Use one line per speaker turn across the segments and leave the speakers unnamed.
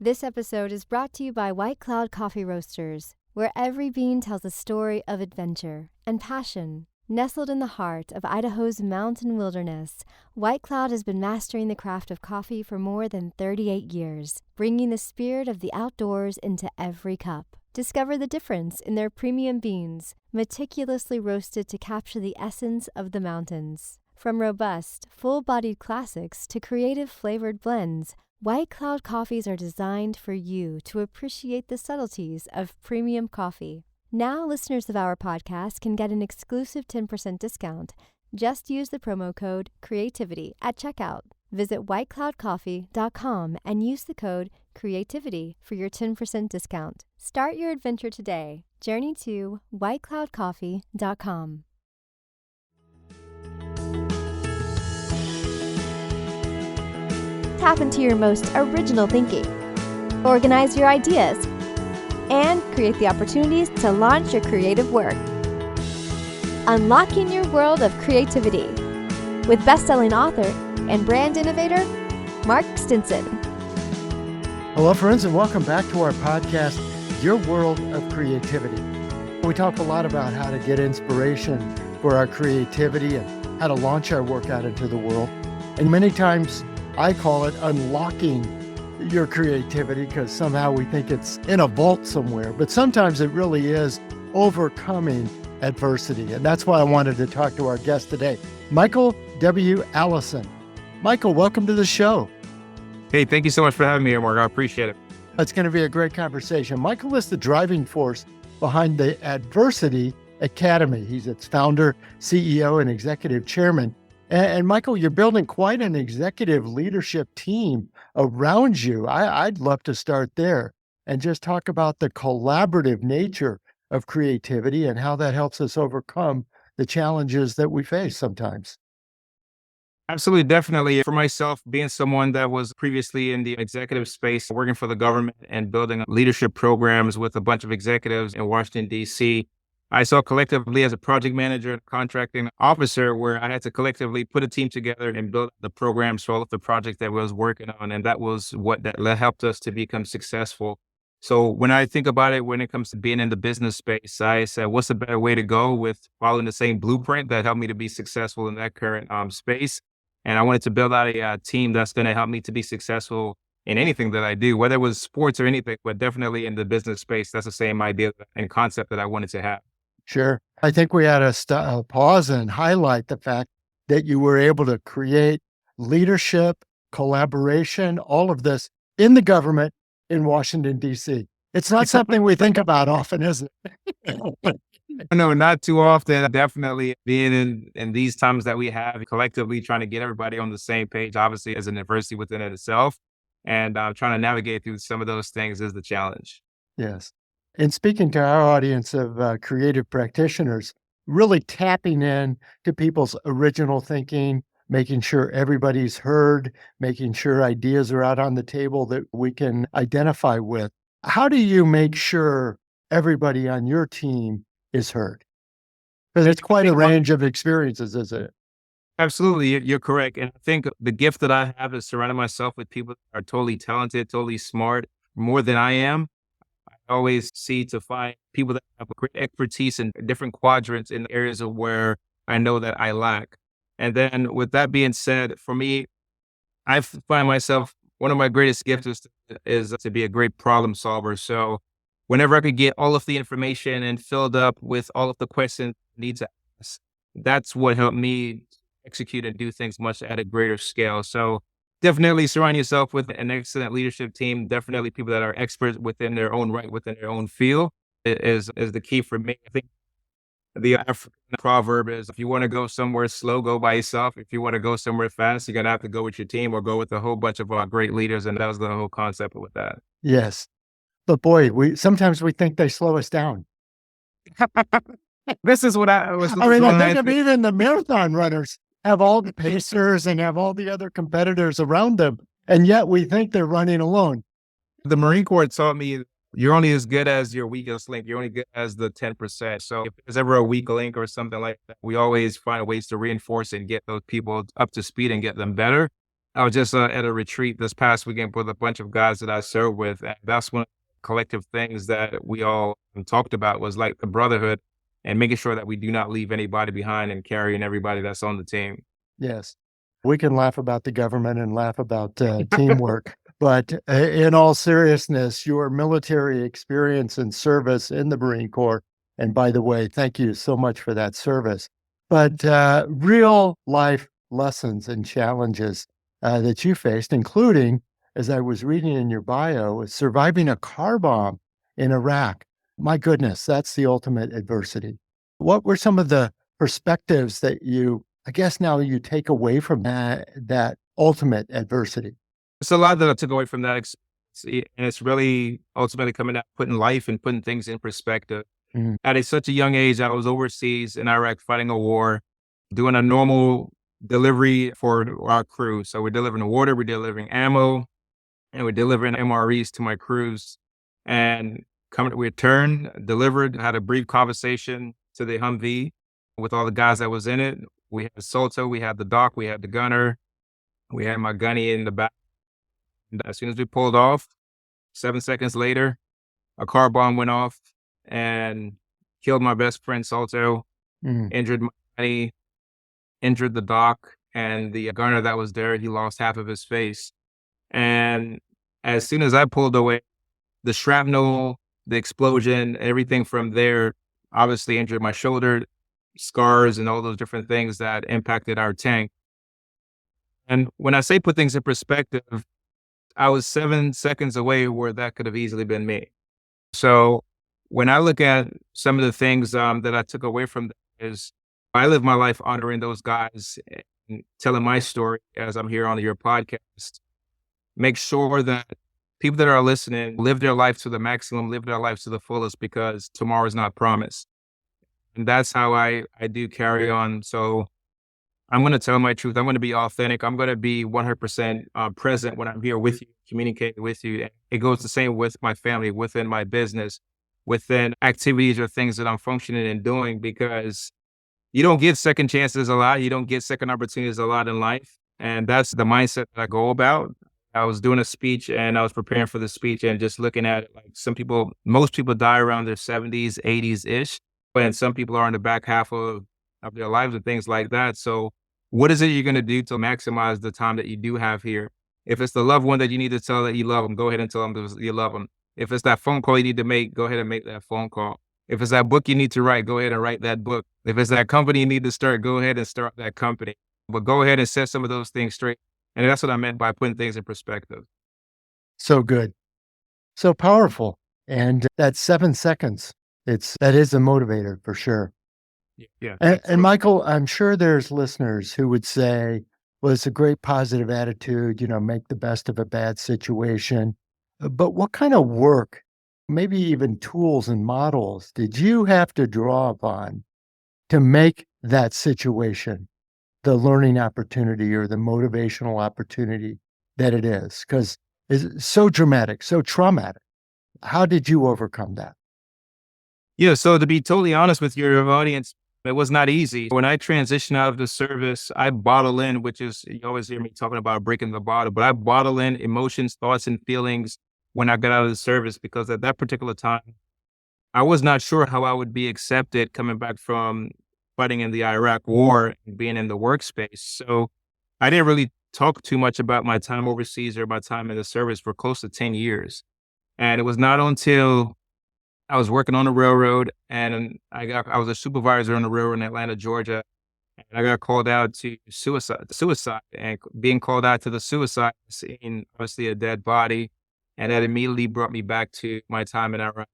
This episode is brought to you by White Cloud Coffee Roasters, where every bean tells a story of adventure and passion. Nestled in the heart of Idaho's mountain wilderness, White Cloud has been mastering the craft of coffee for more than 38 years, bringing the spirit of the outdoors into every cup. Discover the difference in their premium beans, meticulously roasted to capture the essence of the mountains. From robust, full-bodied classics to creative flavored blends, White Cloud coffees are designed for you to appreciate the subtleties of premium coffee. Now, listeners of our podcast can get an exclusive 10% discount. Just use the promo code CREATIVITY at checkout. Visit whitecloudcoffee.com and use the code CREATIVITY for your 10% discount. Start your adventure today. Journey to whitecloudcoffee.com. Tap into your most original thinking. Organize your ideas and create the opportunities to launch your creative work. Unlocking your world of creativity with best-selling author and brand innovator, Mark Stinson.
Hello, friends, and welcome back to our podcast, Your World of Creativity. We talk a lot about how to get inspiration for our creativity and how to launch our work out into the world. And many times I call it unlocking your creativity because somehow we think it's in a vault somewhere, but sometimes it really is overcoming adversity. And that's why I wanted to talk to our guest today, Michael W. Allison. Michael, welcome to the show.
Hey, thank you so much for having me here, Mark. I appreciate it.
It's going to be a great conversation. Michael is the driving force behind the Adversity Academy. He's its founder, CEO, and executive chairman. And Michael, you're building quite an executive leadership team around you. I'd love to start there and just talk about the collaborative nature of creativity and how that helps us overcome the challenges that we face sometimes.
Absolutely, definitely. For myself, being someone that was previously in the executive space, working for the government and building leadership programs with a bunch of executives in Washington, D.C., I saw collectively as a project manager and contracting officer where I had to collectively put a team together and build the programs for all of the projects that I was working on. And that was what that helped us to become successful. So when I think about it, when it comes to being in the business space, I said, what's a better way to go with following the same blueprint that helped me to be successful in that current space? And I wanted to build out a team that's going to help me to be successful in anything that I do, whether it was sports or anything, but definitely in the business space. That's the same idea and concept that I wanted to have.
Sure. I think we had to pause and highlight the fact that you were able to create leadership, collaboration, all of this in the government in Washington, D.C. It's not something we think about often, is it?
No, not too often. Definitely being in these times that we have, collectively trying to get everybody on the same page, obviously as an adversity within it itself. And trying to navigate through some of those things is the challenge.
Yes. And speaking to our audience of creative practitioners, really tapping in to people's original thinking, making sure everybody's heard, making sure ideas are out on the table that we can identify with. How do you make sure everybody on your team is heard? Because it's quite a range of experiences, isn't it?
Absolutely. You're correct. And I think the gift that I have is surrounding myself with people that are totally talented, totally smart, more than I am. I always see to find people that have great expertise in different quadrants in areas of where I know that I lack. And then with that being said, for me, I find myself, one of my greatest gifts is to be a great problem solver. So whenever I could get all of the information and filled up with all of the questions I need to ask, that's what helped me execute and do things much at a greater scale. So definitely surround yourself with an excellent leadership team. Definitely people that are experts within their own right, within their own field is the key for me. I think the African proverb is, if you want to go somewhere slow, go by yourself. If you want to go somewhere fast, you're going to have to go with your team or go with a whole bunch of great leaders. And that was the whole concept with that.
Yes. But boy, sometimes we think they slow us down.
This is what I was.
I think of even the marathon runners have all the pacers and have all the other competitors around them. And yet we think they're running alone.
The Marine Corps taught me you're only as good as your weakest link. You're only good as the 10%. So if there's ever a weak link or something like that, we always find ways to reinforce and get those people up to speed and get them better. I was just at a retreat this past weekend with a bunch of guys that I serve with. And that's one of the collective things that we all talked about was like the brotherhood and making sure that we do not leave anybody behind and carrying everybody that's on the team.
Yes. We can laugh about the government and laugh about teamwork, but in all seriousness, your military experience and service in the Marine Corps, and by the way, thank you so much for that service, but real life lessons and challenges that you faced, including, as I was reading in your bio, surviving a car bomb in Iraq. My goodness, that's the ultimate adversity. What were some of the perspectives that I guess now you take away from that ultimate adversity?
It's a lot that I took away from that experience, and it's really ultimately coming out, putting life and putting things in perspective.
Mhm.
Such a young age, I was overseas in Iraq fighting a war, doing a normal delivery for our crew. So we're delivering water, we're delivering ammo, and we're delivering MREs to my crews. And coming, we returned, delivered, had a brief conversation to the Humvee with all the guys that was in it. We had Solto, we had the doc, we had the gunner, we had my gunny in the back. And as soon as we pulled off, 7 seconds later, a car bomb went off and killed my best friend Solto,
Mhm.
injured my gunny, injured the doc, and the gunner that was there, he lost half of his face. And as soon as I pulled away, the shrapnel, the explosion, everything from there obviously injured my shoulder, scars, and all those different things that impacted our tank. And when I say put things in perspective, I was 7 seconds away where that could have easily been me. So when I look at some of the things that I took away from that is I live my life honoring those guys and telling my story as I'm here on your podcast. Make sure that people that are listening live their life to the maximum, live their life to the fullest because tomorrow is not promised. And that's how I do carry on. So I'm going to tell my truth. I'm going to be authentic. I'm going to be 100% present when I'm here with you, communicating with you. And it goes the same with my family, within my business, within activities or things that I'm functioning and doing, because you don't get second chances a lot. You don't get second opportunities a lot in life. And that's the mindset that I go about. I was doing a speech and I was preparing for the speech and just looking at it like most people die around their 70s, 80s ish. And some people are in the back half of their lives and things like that. So what is it you're going to do to maximize the time that you do have here? If it's the loved one that you need to tell that you love them, go ahead and tell them that you love them. If it's that phone call you need to make, go ahead and make that phone call. If it's that book you need to write, go ahead and write that book. If it's that company you need to start, go ahead and start that company. But go ahead and set some of those things straight. And that's what I meant by putting things in perspective.
So good. So powerful. And that 7 seconds, that is a motivator for sure.
Yeah.
And Michael, I'm sure there's listeners who would say, well, it's a great positive attitude, make the best of a bad situation. But what kind of work, maybe even tools and models did you have to draw upon to make that situation the learning opportunity or the motivational opportunity that it is? Because it's so dramatic, so traumatic. How did you overcome that?
Yeah. So to be totally honest with your audience, it was not easy. When I transitioned out of the service, I bottle in, which is, you always hear me talking about breaking the bottle, but I bottle in emotions, thoughts, and feelings when I got out of the service, because at that particular time, I was not sure how I would be accepted coming back from fighting in the Iraq war and being in the workspace. So I didn't really talk too much about my time overseas or my time in the service for close to 10 years. And it was not until I was working on the railroad and I was a supervisor on the railroad in Atlanta, Georgia. And I got called out to suicide and being called out to the suicide scene, obviously a dead body. And that immediately brought me back to my time in Iraq.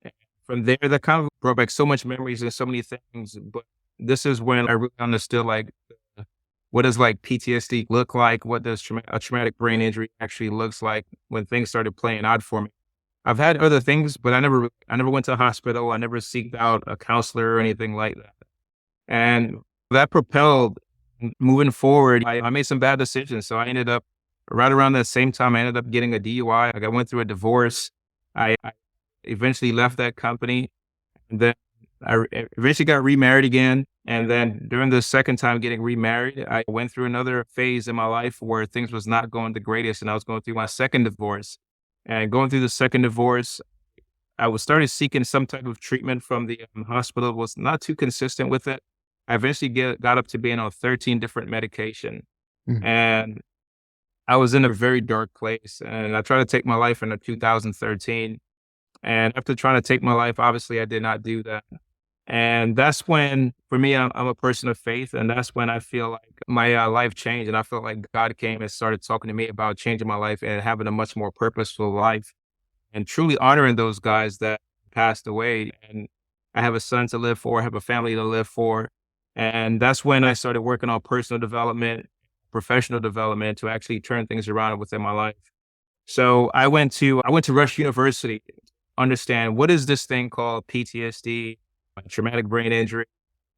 And from there, that kind of brought back so much memories and so many things. But this is when I really understood like what does like PTSD look like? What does a traumatic brain injury actually looks like when things started playing out for me? I've had other things, but I never went to a hospital. I never seeked out a counselor or anything like that. And that propelled moving forward. I made some bad decisions. So I ended up right around that same time, I ended up getting a DUI. Like I went through a divorce. I eventually left that company. And then eventually got remarried again. And then during the second time getting remarried, I went through another phase in my life where things was not going the greatest. And I was going through my second divorce. And going through the second divorce, I was started seeking some type of treatment from the hospital, was not too consistent with it. I eventually got up to being on 13 different medication.
Mm.
And I was in a very dark place. And I tried to take my life in 2013. And after trying to take my life, obviously I did not do that. And that's when, for me, I'm a person of faith. And that's when I feel like my life changed. And I felt like God came and started talking to me about changing my life and having a much more purposeful life and truly honoring those guys that passed away. And I have a son to live for, I have a family to live for. And that's when I started working on personal development, professional development to actually turn things around within my life. So I went to Rush University to understand what is this thing called PTSD, traumatic brain injury.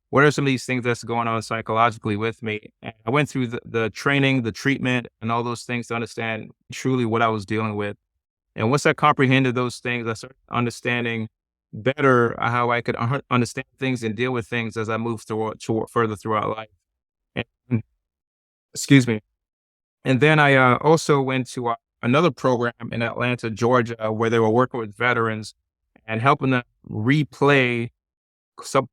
What are some of these things that's going on psychologically with me? And I went through the training, the treatment, and all those things to understand truly what I was dealing with. And once I comprehended those things, I started understanding better how I could understand things and deal with things as I moved further throughout life. And, excuse me. And then I also went to another program in Atlanta, Georgia, where they were working with veterans and helping them replay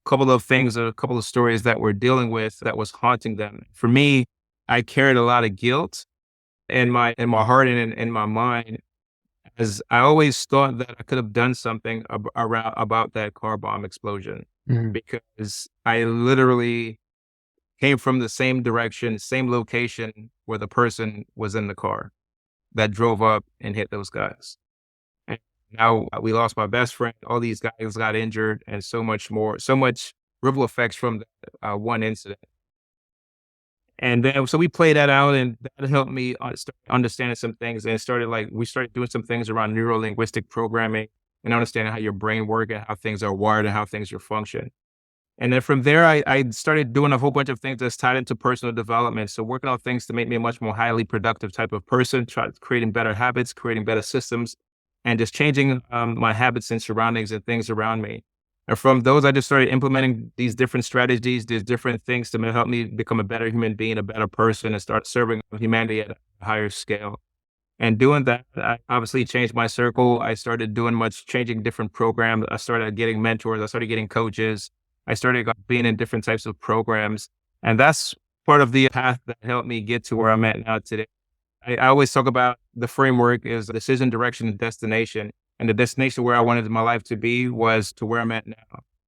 couple of things or a couple of stories that we're dealing with that was haunting them. For me, I carried a lot of guilt in my heart and in my mind, as I always thought that I could have done something about that car bomb explosion, because I literally came from the same direction, same location where the person was in the car that drove up and hit those guys. Now we lost my best friend. All these guys got injured and so much more, so much ripple effects from that one incident. And then, so we played that out and that helped me start understanding some things. And we started doing some things around neuro-linguistic programming and understanding how your brain works and how things are wired and how things are function. And then from there, I started doing a whole bunch of things that's tied into personal development. So working on things to make me a much more highly productive type of person, creating better habits, creating better systems, and just changing my habits and surroundings and things around me. And from those, I just started implementing these different strategies, these different things to help me become a better human being, a better person, and start serving humanity at a higher scale. And doing that, I obviously changed my circle. I started changing different programs. I started getting mentors. I started getting coaches. I started being in different types of programs. And that's part of the path that helped me get to where I'm at now today. I always talk about the framework is decision, direction, and destination. And the destination where I wanted my life to be was to where I'm at now.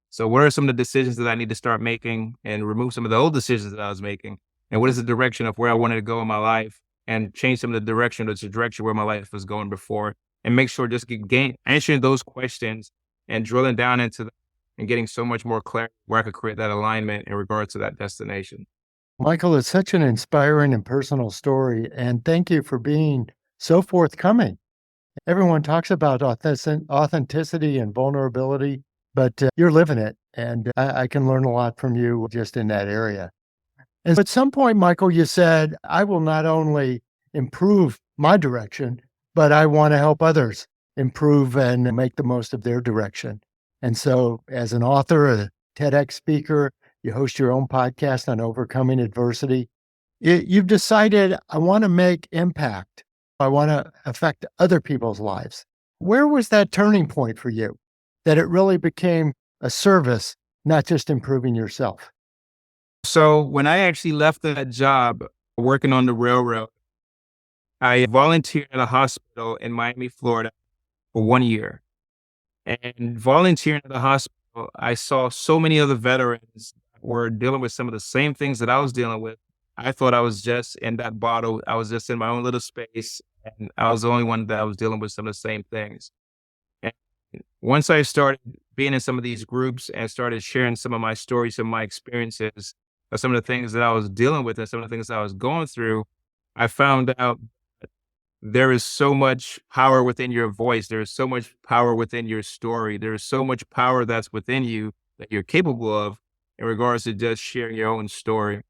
So what are some of the decisions that I need to start making and remove some of the old decisions that I was making? And what is the direction of where I wanted to go in my life and change some of the direction or the direction where my life was going before, and make sure just answering those questions and drilling down into them and getting so much more clarity where I could create that alignment in regards to that destination.
Michael, it's such an inspiring and personal story, and thank you for being so forthcoming. Everyone talks about authenticity and vulnerability, but you're living it, and I can learn a lot from you just in that area. And at some point, Michael, you said, I will not only improve my direction, but I want to help others improve and make the most of their direction. And so as an author, a TEDx speaker, you host your own podcast on overcoming adversity. You've decided, I want to make impact. I want to affect other people's lives. Where was that turning point for you, that it really became a service, not just improving yourself?
So when I actually left that job working on the railroad, I volunteered at a hospital in Miami, Florida for 1 year. And volunteering at the hospital, I saw so many other veterans were dealing with some of the same things that I was dealing with. I thought I was just in that bottle. I was just in my own little space, and I was the only one that was dealing with some of the same things. And once I started being in some of these groups and started sharing some of my stories, some of my experiences, of some of the things that I was dealing with and some of the things that I was going through, I found out there is so much power within your voice. There is so much power within your story. There is so much power that's within you that you're capable of in regards to just sharing your own story.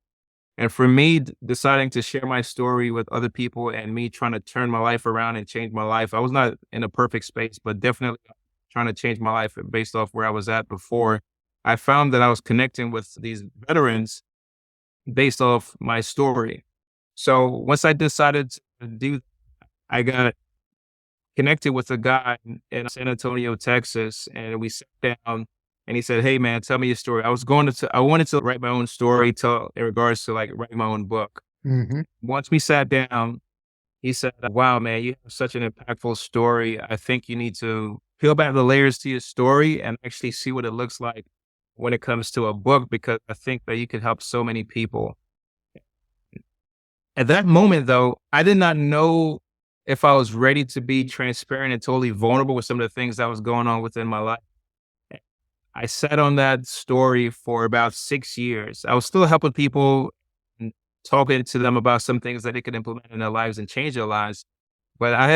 And for me, deciding to share my story with other people and me trying to turn my life around and change my life, I was not in a perfect space, but definitely trying to change my life based off where I was at before. I found that I was connecting with these veterans based off my story. So once I decided to do, I got connected with a guy in San Antonio, Texas, and we sat down and he said, "Hey man, tell me your story." I wanted to write my own story in regards to like writing my own book.
Hmm.
Once we sat down, he said, "Wow, man, you have such an impactful story. I think you need to peel back the layers to your story and actually see what it looks like when it comes to a book, because I think that you could help so many people." At that moment, though, I did not know if I was ready to be transparent and totally vulnerable with some of the things that was going on within my life. I sat on that story for about 6 years. I was still helping people and talking to them about some things that they could implement in their lives and change their lives. But I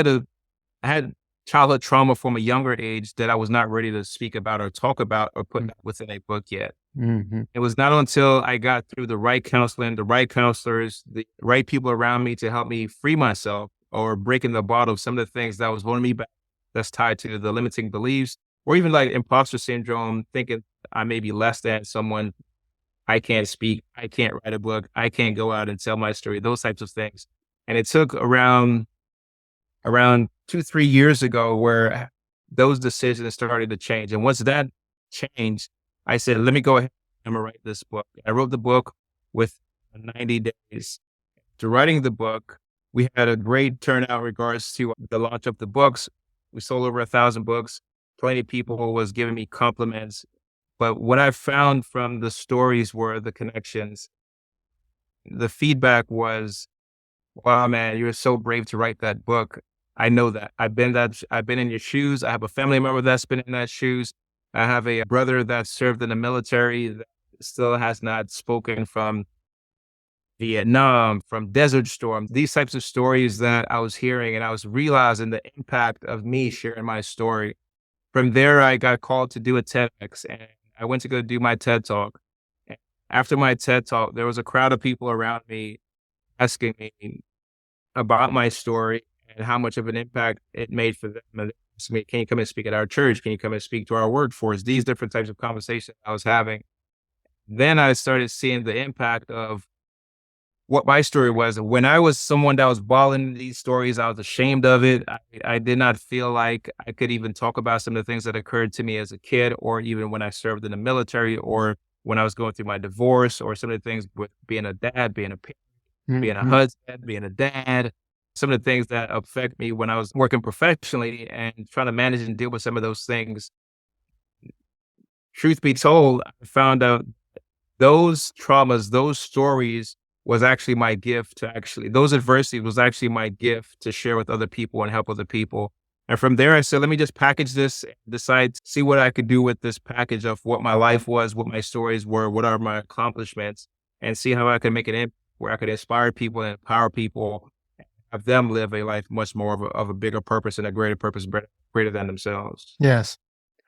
had childhood trauma from a younger age that I was not ready to speak about or talk about or put within a book yet.
Hmm.
It was not until I got through the right counseling, the right counselors, the right people around me to help me free myself or breaking the bottle of some of the things that was holding me back, that's tied to the limiting beliefs or even like imposter syndrome, thinking I may be less than someone. I can't speak. I can't write a book. I can't go out and tell my story, those types of things. And it took around 2, 3 years ago where those decisions started to change. And once that changed, I said, let me go ahead and write this book. I wrote the book with 90 days. To writing the book, we had a great turnout in regards to the launch of the books. We sold over 1,000 books. Plenty of people was giving me compliments. But what I found from the stories were the connections. The feedback was, wow, man, you were so brave to write that book. I know that. I've been in your shoes. I have a family member that's been in that shoes. I have a brother that served in the military that still has not spoken from Vietnam, from Desert Storm, these types of stories that I was hearing, and I was realizing the impact of me sharing my story. From there, I got called to do a TEDx, and I went to go do my TED Talk. And after my TED Talk, there was a crowd of people around me asking me about my story and how much of an impact it made for them. And they asked me, can you come and speak at our church? Can you come and speak to our workforce? These different types of conversations I was having. Then I started seeing the impact of what my story was. When I was someone that was bawling these stories, I was ashamed of it. I did not feel like I could even talk about some of the things that occurred to me as a kid, or even when I served in the military, or when I was going through my divorce, or some of the things with being a dad, being a parent, being a
Hmm.
husband, being a dad, some of the things that affect me when I was working professionally and trying to manage and deal with some of those things. Truth be told, I found out those traumas, those stories was actually my gift to actually, those adversities was actually my gift to share with other people and help other people. And from there, I said, let me just package this, and decide to see what I could do with this package of what my life was, what my stories were, what are my accomplishments, and see how I could make it impact where I could inspire people and empower people, have them live a life much more of a bigger purpose and a greater purpose, greater than themselves.
Yes.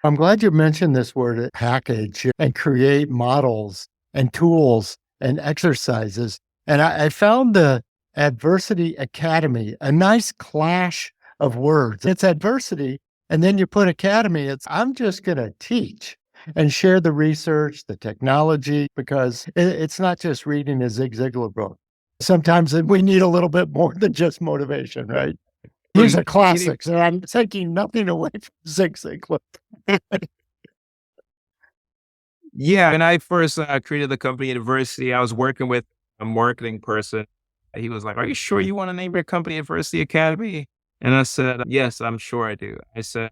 I'm glad you mentioned this word package and create models and tools and exercises. And I found the Adversity Academy a nice clash of words. It's adversity, and then you put academy. It's I'm just going to teach and share the research, the technology, because it's not just reading a Zig Ziglar book. Sometimes we need a little bit more than just motivation, right? These are classics, and I'm taking nothing away from Zig Ziglar.
Yeah, when I first created the company University, I was working with a marketing person. He was like, "Are you sure you want to name your company Adversity Academy?" And I said, "Yes, I'm sure I do." I said,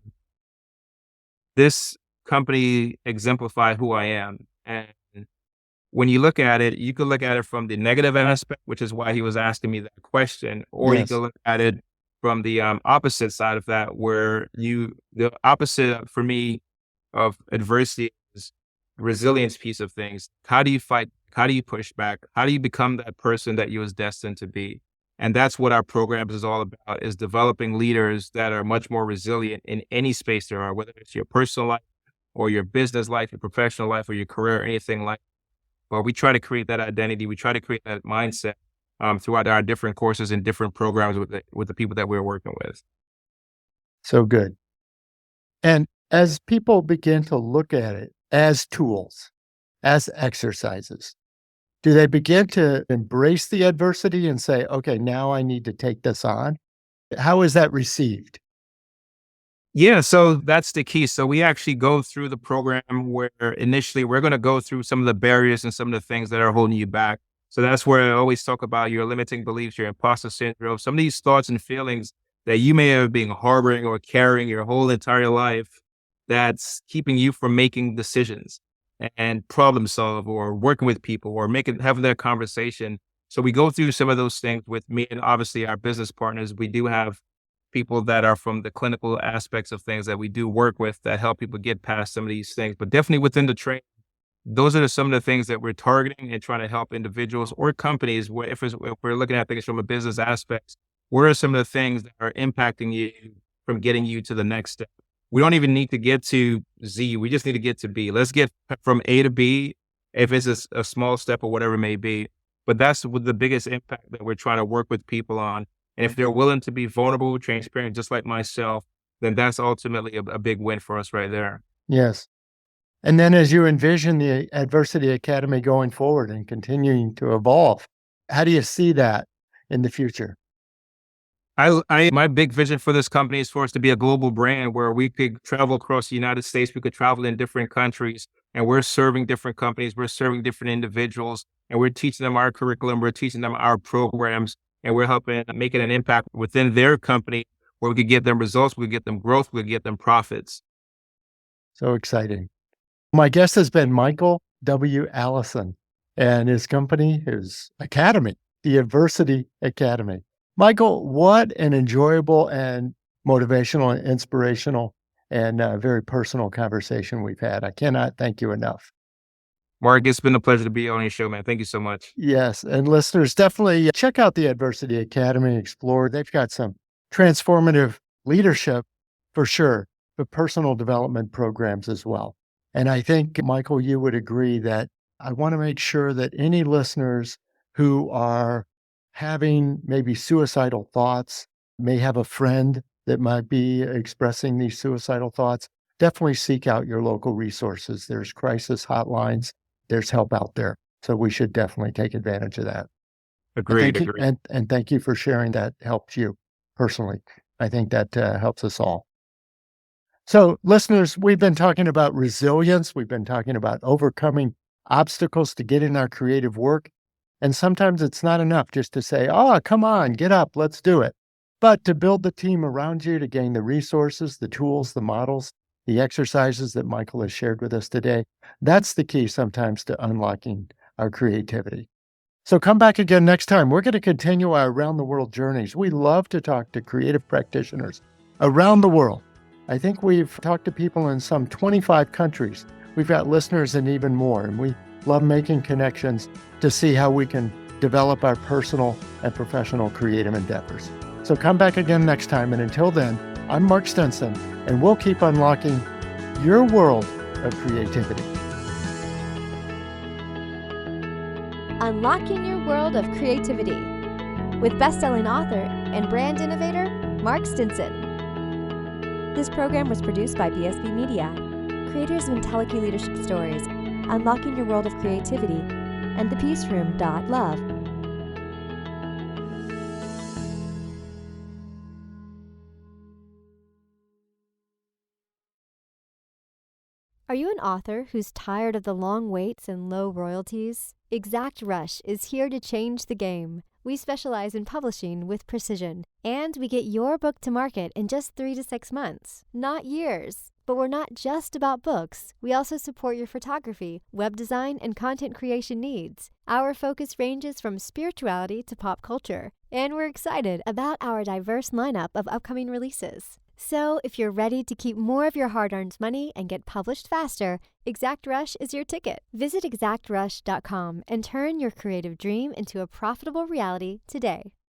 "This company exemplifies who I am." And when you look at it, you could look at it from the negative aspect, which is why he was asking me that question, or you could
Yes.
look at it from the opposite side of that, where the opposite for me of adversity is resilience piece of things. How do you fight? How do you push back? How do you become that person that you was destined to be? And that's what our programs is all about, is developing leaders that are much more resilient in any space there are, whether it's your personal life or your business life, your professional life, or your career, or anything like. But we try to create that identity. We try to create that mindset throughout our different courses and different programs with the people that we're working with.
So good. And as people begin to look at it, as tools, as exercises? Do they begin to embrace the adversity and say, okay, now I need to take this on? How is that received?
Yeah, so that's the key. So we actually go through the program where initially we're going to go through some of the barriers and some of the things that are holding you back. So that's where I always talk about your limiting beliefs, your imposter syndrome, some of these thoughts and feelings that you may have been harboring or carrying your whole entire life that's keeping you from making decisions and problem solve or working with people or having that conversation. So we go through some of those things with me and obviously our business partners. We do have people that are from the clinical aspects of things that we do work with that help people get past some of these things. But definitely within the training, those are some of the things that we're targeting and trying to help individuals or companies. Where if we're looking at things from a business aspect, where are some of the things that are impacting you from getting you to the next step? We don't even need to get to Z. We just need to get to B. Let's get from A to B, if it's a small step or whatever it may be. But that's what the biggest impact that we're trying to work with people on. And if they're willing to be vulnerable, transparent, just like myself, then that's ultimately a big win for us right there.
Yes. And then as you envision the Adversity Academy going forward and continuing to evolve, how do you see that in the future?
My big vision for this company is for us to be a global brand where we could travel across the United States. We could travel in different countries and we're serving different companies. We're serving different individuals and we're teaching them our curriculum. We're teaching them our programs and we're helping making an impact within their company where we could get them results. We could get them growth. We could get them profits.
So exciting. My guest has been Michael W. Allison and his company, his academy, the Adversity Academy. Michael, what an enjoyable and motivational and inspirational and very personal conversation we've had. I cannot thank you enough.
Mark, it's been a pleasure to be on your show, man. Thank you so much.
Yes. And listeners, definitely check out the Adversity Academy, explore. They've got some transformative leadership for sure, but personal development programs as well. And I think, Michael, you would agree that I want to make sure that any listeners who are having maybe suicidal thoughts, may have a friend that might be expressing these suicidal thoughts, definitely seek out your local resources. There's crisis hotlines, there's help out there. So we should definitely take advantage of that.
Agreed.
And thank you for sharing that helps you personally. I think that helps us all. So listeners, we've been talking about resilience. We've been talking about overcoming obstacles to get in our creative work. And sometimes it's not enough just to say, oh, come on, get up, let's do it. But to build the team around you, to gain the resources, the tools, the models, the exercises that Michael has shared with us today, that's the key sometimes to unlocking our creativity. So come back again next time. We're going to continue our around the world journeys. We love to talk to creative practitioners around the world. I think we've talked to people in some 25 countries. We've got listeners in even more, and we love making connections to see how we can develop our personal and professional creative endeavors. So come back again next time. And until then, I'm Mark Stinson, and we'll keep unlocking your world of creativity.
Unlocking Your World of Creativity with best-selling author and brand innovator, Mark Stinson. This program was produced by BSB Media, creators of IntelliKey Leadership Stories, Unlocking Your World of Creativity, and thepeaceroom.love. Are you an author who's tired of the long waits and low royalties? Exact Rush is here to change the game. We specialize in publishing with precision, and we get your book to market in just 3 to 6 months, not years. But we're not just about books. We also support your photography, web design, and content creation needs. Our focus ranges from spirituality to pop culture, and we're excited about our diverse lineup of upcoming releases. So if you're ready to keep more of your hard-earned money and get published faster, Exact Rush is your ticket. Visit exactrush.com and turn your creative dream into a profitable reality today.